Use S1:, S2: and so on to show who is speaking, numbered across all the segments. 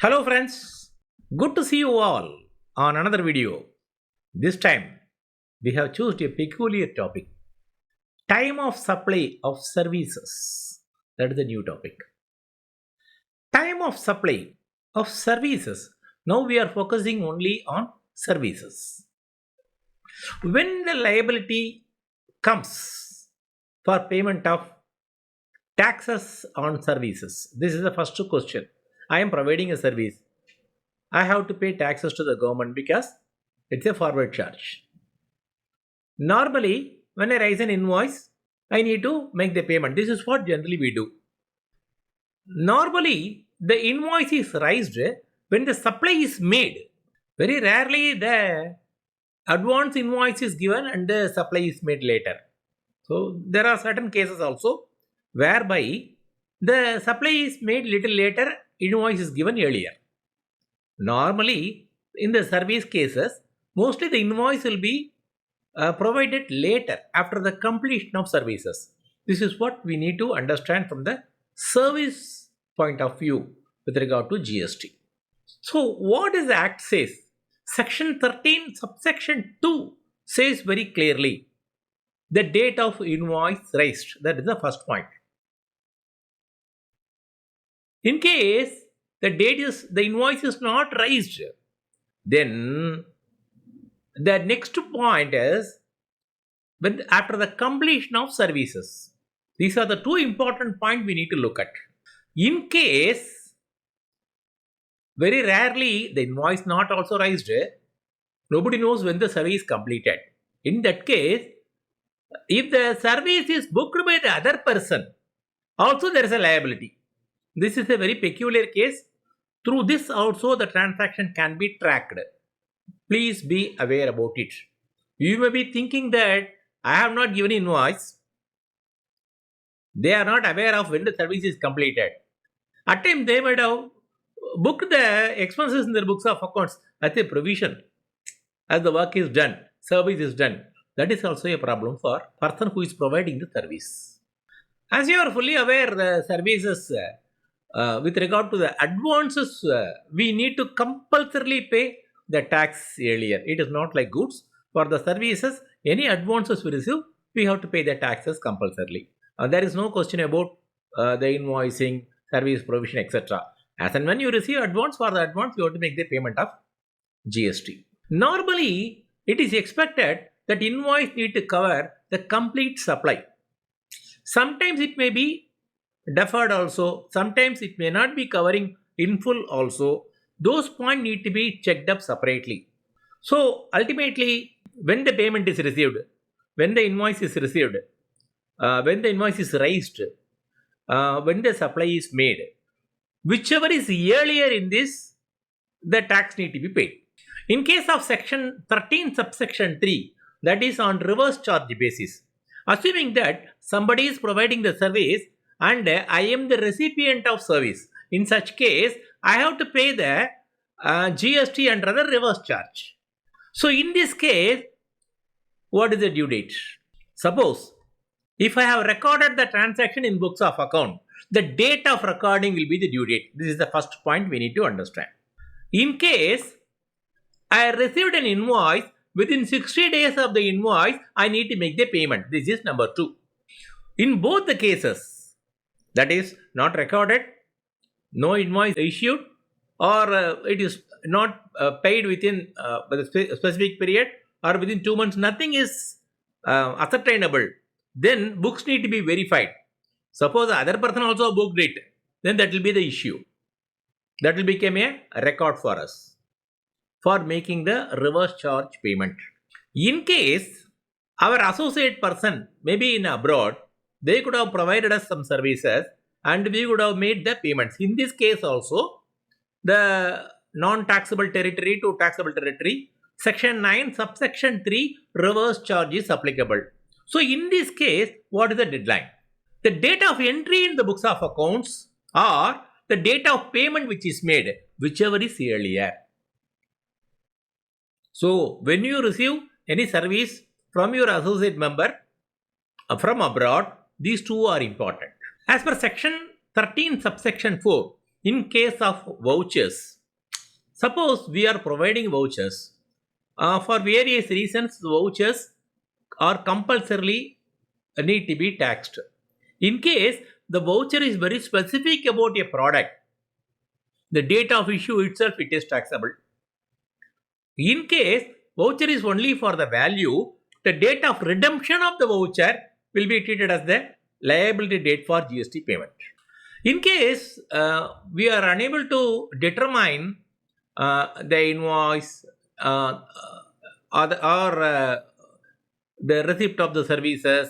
S1: Hello friends, good to see you all on another video. This time we have chosen a peculiar topic, time of supply of services. That is the new topic. Time of supply of services. Now we are focusing only on services. When the liability comes for payment of taxes on services, this is the first question. I am providing a service. I have to pay taxes to the government because it's a forward charge. Normally, when I raise an invoice, I need to make the payment. This is what generally we do. Normally, the invoice is raised when the supply is made. Very rarely, the advance invoice is given and the supply is made later. So, there are certain cases also whereby the supply is made little later, invoice is given earlier. Normally, in the service cases, mostly the invoice will be provided later after the completion of services. This is what we need to understand from the service point of view with regard to GST. So, what does the Act says? Section 13, subsection 2 says very clearly the date of invoice raised. That is the first point. In case the invoice is not raised, then the next point is when after the completion of services. These are the two important points we need to look at. In case very rarely the invoice not also raised, nobody knows when the service is completed. In that case, if the service is booked by the other person, also there is a liability. This is a very peculiar case. Through this also the transaction can be tracked. Please be aware about it. You may be thinking that I have not given invoice. They are not aware of when the service is completed. At times they might have booked the expenses in their books of accounts as a provision. As the work is done, service is done. That is also a problem for person who is providing the service. As you are fully aware, the services with regard to the advances, we need to compulsorily pay the tax earlier. It is not like goods. For the services, any advances we receive, we have to pay the taxes compulsorily. There is no question about the invoicing, service provision, etc. As and when you receive advance, for the advance, you have to make the payment of GST. Normally, it is expected that invoice need to cover the complete supply. Sometimes it may be deferred also, sometimes it may not be covering in full also. Those points need to be checked up separately. So ultimately, when the payment is received, when the invoice is received, when the invoice is raised, when the supply is made, whichever is earlier in this, the tax need to be paid. In case of section 13 subsection 3, that is on reverse charge basis, assuming that somebody is providing the service and I am the recipient of service. In such case, I have to pay the GST under the reverse charge. So in this case, what is the due date? Suppose, if I have recorded the transaction in books of account, the date of recording will be the due date. This is the first point we need to understand. In case I received an invoice, within 60 days of the invoice, I need to make the payment. This is number 2. In both the cases, that is not recorded, no invoice issued, or it is not paid within a specific period, or within 2 months, nothing is ascertainable, then books need to be verified. Suppose the other person also booked it, then that will be the issue. That will become a record for us for making the reverse charge payment. In case our associate person may be in abroad, they could have provided us some services and we would have made the payments. In this case also, the non-taxable territory to taxable territory, section 9 subsection 3 reverse charge is applicable. So in this case, what is the deadline? The date of entry in the books of accounts or the date of payment which is made, whichever is earlier. So when you receive any service from your associate member from abroad, these two are important. As per section 13 subsection 4, in case of vouchers, suppose we are providing vouchers for various reasons, vouchers are compulsorily need to be taxed. In case the voucher is very specific about a product, the date of issue itself it is taxable. In case voucher is only for the value, the date of redemption of the voucher will be treated as the liability date for GST payment. In case we are unable to determine the invoice or the receipt of the services,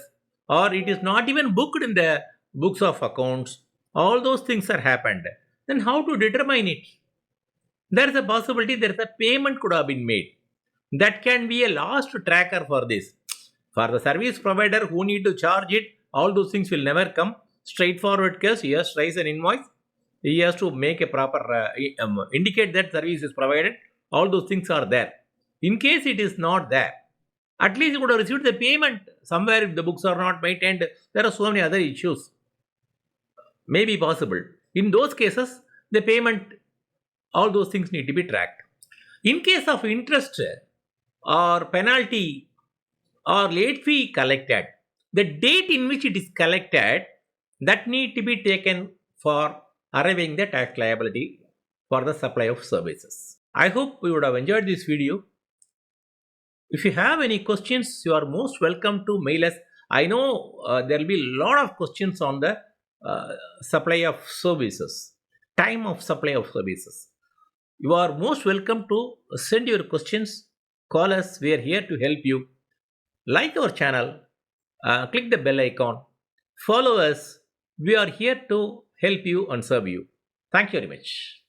S1: or it is not even booked in the books of accounts, all those things are happened, then how to determine it? There is a possibility there is a payment could have been made. That can be a lost tracker for this. For the service provider who need to charge it, all those things will never come. Straightforward case, he has to raise an invoice. He has to make a proper, indicate that service is provided. All those things are there. In case it is not there, at least you would have received the payment somewhere if the books are not maintained. There are so many other issues. May be possible. In those cases, the payment, all those things need to be tracked. In case of interest or penalty or late fee collected, the date in which it is collected, that need to be taken for arriving the tax liability for the supply of services. I hope you would have enjoyed this video. If you have any questions, you are most welcome to mail us. I know there will be a lot of questions on the supply of services, time of supply of services. You are most welcome to send your questions, call us, we are here to help you. Like our channel, click the bell icon, follow us, we are here to help you and serve you. Thank you very much.